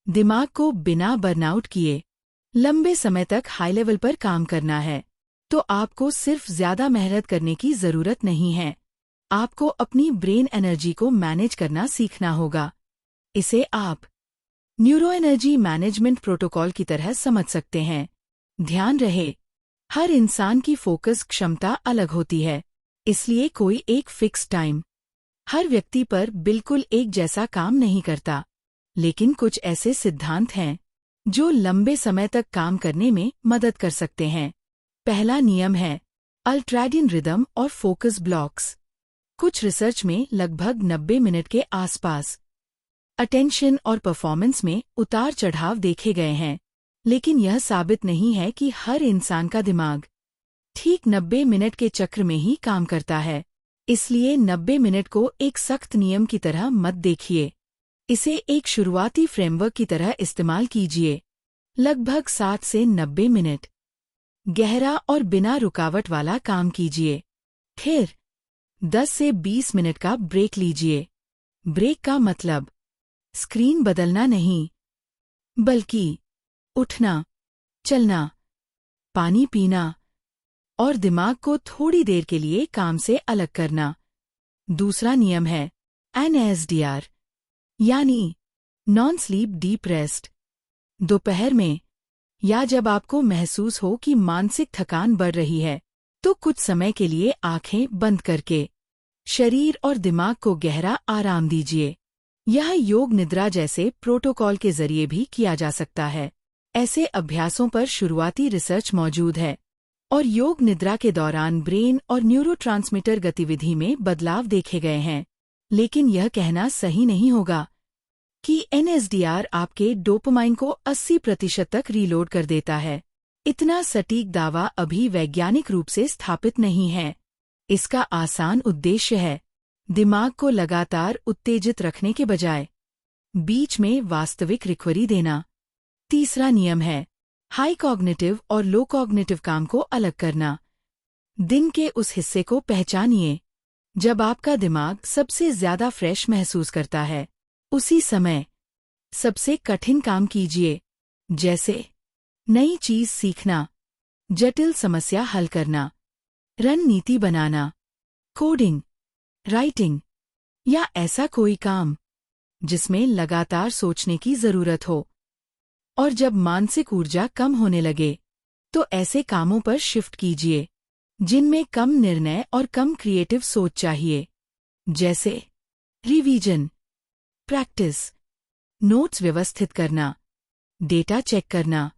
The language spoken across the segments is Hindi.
दिमाग को बिना बर्नआउट किए लंबे समय तक हाई लेवल पर काम करना है तो आपको सिर्फ ज्यादा मेहनत करने की जरूरत नहीं है। आपको अपनी ब्रेन एनर्जी को मैनेज करना सीखना होगा। इसे आप न्यूरो एनर्जी मैनेजमेंट प्रोटोकॉल की तरह समझ सकते हैं। ध्यान रहे, हर इंसान की फोकस क्षमता अलग होती है, इसलिए कोई एक फिक्स टाइम हर व्यक्ति पर बिल्कुल एक जैसा काम नहीं करता। लेकिन कुछ ऐसे सिद्धांत हैं जो लंबे समय तक काम करने में मदद कर सकते हैं। पहला नियम है अल्ट्राडियन रिदम और फोकस ब्लॉक्स। कुछ रिसर्च में लगभग 90 मिनट के आसपास अटेंशन और परफॉर्मेंस में उतार चढ़ाव देखे गए हैं, लेकिन यह साबित नहीं है कि हर इंसान का दिमाग ठीक 90 मिनट के चक्र में ही काम करता है। इसलिए 90 मिनट को एक सख्त नियम की तरह मत देखिए। इसे एक शुरुआती फ्रेमवर्क की तरह इस्तेमाल कीजिए। लगभग 60 से 90 मिनट गहरा और बिना रुकावट वाला काम कीजिए। फिर 10 से 20 मिनट का ब्रेक लीजिए। ब्रेक का मतलब स्क्रीन बदलना नहीं, बल्कि उठना, चलना, पानी पीना और दिमाग को थोड़ी देर के लिए काम से अलग करना। दूसरा नियम है NSDR, यानी नॉन स्लीप डीप रेस्ट। दोपहर में या जब आपको महसूस हो कि मानसिक थकान बढ़ रही है, तो कुछ समय के लिए आंखें बंद करके शरीर और दिमाग को गहरा आराम दीजिए। यह योग निद्रा जैसे प्रोटोकॉल के जरिए भी किया जा सकता है। ऐसे अभ्यासों पर शुरुआती रिसर्च मौजूद है और योग निद्रा के दौरान ब्रेन और न्यूरोट्रांसमीटर गतिविधि में बदलाव देखे गए हैं। लेकिन यह कहना सही नहीं होगा कि NSDR आपके डोपामाइन को 80% तक रीलोड कर देता है। इतना सटीक दावा अभी वैज्ञानिक रूप से स्थापित नहीं है। इसका आसान उद्देश्य है दिमाग को लगातार उत्तेजित रखने के बजाय बीच में वास्तविक रिकवरी देना। तीसरा नियम है हाई कॉग्निटिव और लो कॉग्निटिव काम को अलग करना। दिन के उस हिस्से को पहचानिए जब आपका दिमाग सबसे ज्यादा फ्रेश महसूस करता है। उसी समय सबसे कठिन काम कीजिए, जैसे नई चीज सीखना, जटिल समस्या हल करना, रणनीति बनाना, कोडिंग, राइटिंग या ऐसा कोई काम जिसमें लगातार सोचने की जरूरत हो। और जब मानसिक ऊर्जा कम होने लगे, तो ऐसे कामों पर शिफ्ट कीजिए जिनमें कम निर्णय और कम क्रिएटिव सोच चाहिए, जैसे रिवीजन, प्रैक्टिस, नोट्स व्यवस्थित करना, डेटा चेक करना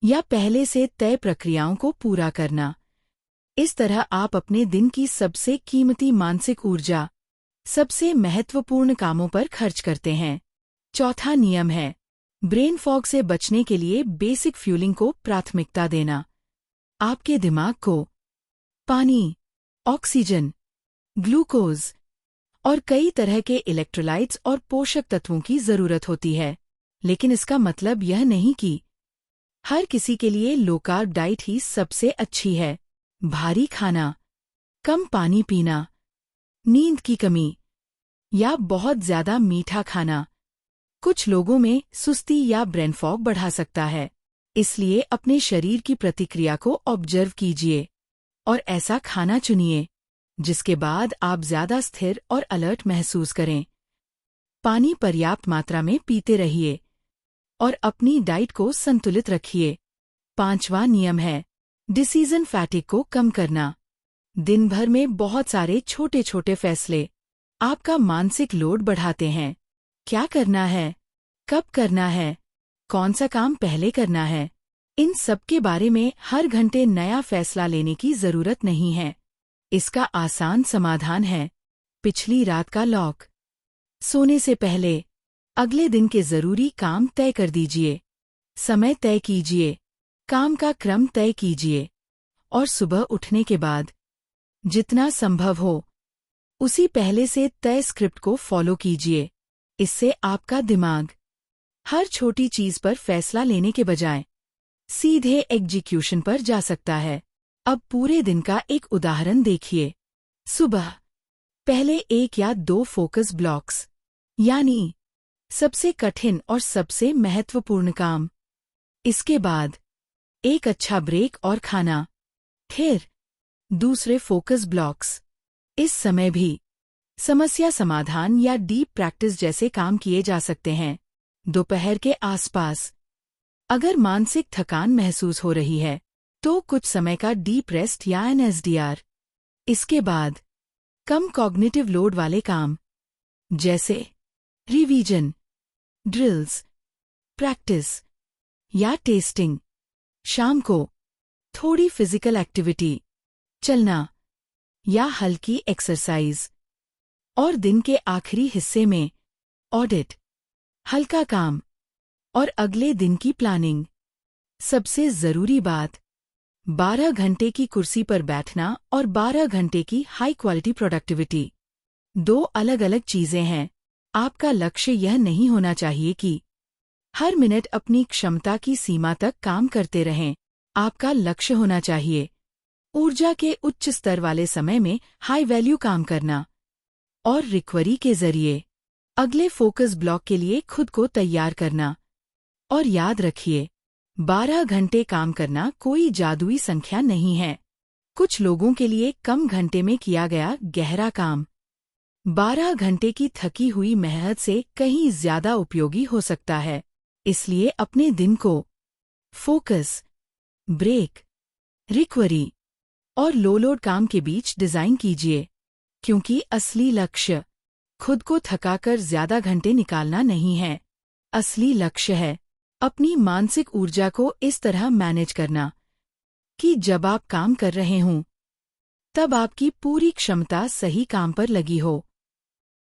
या पहले से तय प्रक्रियाओं को पूरा करना। इस तरह आप अपने दिन की सबसे कीमती मानसिक ऊर्जा सबसे महत्वपूर्ण कामों पर खर्च करते हैं। चौथा नियम है ब्रेन फॉग से बचने के लिए बेसिक फ्यूलिंग को प्राथमिकता देना। आपके दिमाग को पानी, ऑक्सीजन, ग्लूकोज और कई तरह के इलेक्ट्रोलाइट्स और पोषक तत्वों की जरूरत होती है, लेकिन इसका मतलब यह नहीं कि हर किसी के लिए लो कार्ब डाइट ही सबसे अच्छी है। भारी खाना, कम पानी पीना, नींद की कमी या बहुत ज्यादा मीठा खाना कुछ लोगों में सुस्ती या ब्रेन फॉग बढ़ा सकता है। इसलिए अपने शरीर की प्रतिक्रिया को ऑब्जर्व कीजिए और ऐसा खाना चुनिए जिसके बाद आप ज्यादा स्थिर और अलर्ट महसूस करें। पानी पर्याप्त मात्रा में पीते रहिए और अपनी डाइट को संतुलित रखिए। पांचवा नियम है डिसीजन फैटिग को कम करना। दिन भर में बहुत सारे छोटे छोटे फैसले आपका मानसिक लोड बढ़ाते हैं। क्या करना है, कब करना है, कौन सा काम पहले करना है, इन सब के बारे में हर घंटे नया फैसला लेने की जरूरत नहीं है। इसका आसान समाधान है पिछली रात का लॉक। सोने से पहले अगले दिन के जरूरी काम तय कर दीजिए। समय तय कीजिए, काम का क्रम तय कीजिए और सुबह उठने के बाद जितना संभव हो उसी पहले से तय स्क्रिप्ट को फॉलो कीजिए। इससे आपका दिमाग हर छोटी चीज पर फैसला लेने के बजाय सीधे एग्जीक्यूशन पर जा सकता है। अब पूरे दिन का एक उदाहरण देखिए। सुबह पहले 1 या 2 फोकस ब्लॉक्स, यानी सबसे कठिन और सबसे महत्वपूर्ण काम। इसके बाद एक अच्छा ब्रेक और खाना। फिर दूसरे फोकस ब्लॉक्स। इस समय भी समस्या समाधान या डीप प्रैक्टिस जैसे काम किए जा सकते हैं। दोपहर के आसपास अगर मानसिक थकान महसूस हो रही है तो कुछ समय का डीप रेस्ट या एनएसडीआर। इसके बाद कम कॉग्निटिव लोड वाले काम जैसे रिवीजन, ड्रिल्स, प्रैक्टिस या टेस्टिंग। शाम को थोड़ी फिजिकल एक्टिविटी, चलना या हल्की एक्सरसाइज। और दिन के आखिरी हिस्से में ऑडिट, हल्का काम और अगले दिन की प्लानिंग। सबसे जरूरी बात, 12 घंटे की कुर्सी पर बैठना और 12 घंटे की हाई क्वालिटी प्रोडक्टिविटी दो अलग अलग चीजें हैं। आपका लक्ष्य यह नहीं होना चाहिए कि हर मिनट अपनी क्षमता की सीमा तक काम करते रहें। आपका लक्ष्य होना चाहिए ऊर्जा के उच्च स्तर वाले समय में हाई वैल्यू काम करना और रिकवरी के जरिए अगले फोकस ब्लॉक के लिए खुद को तैयार करना। और याद रखिए, 12 घंटे काम करना कोई जादुई संख्या नहीं है। कुछ लोगों के लिए कम घंटे में किया गया गहरा काम 12 घंटे की थकी हुई मेहनत से कहीं ज्यादा उपयोगी हो सकता है। इसलिए अपने दिन को फोकस, ब्रेक, रिकवरी और लो लोड काम के बीच डिजाइन कीजिए, क्योंकि असली लक्ष्य खुद को थकाकर ज्यादा घंटे निकालना नहीं है। असली लक्ष्य है अपनी मानसिक ऊर्जा को इस तरह मैनेज करना कि जब आप काम कर रहे हों तब आपकी पूरी क्षमता सही काम पर लगी हो।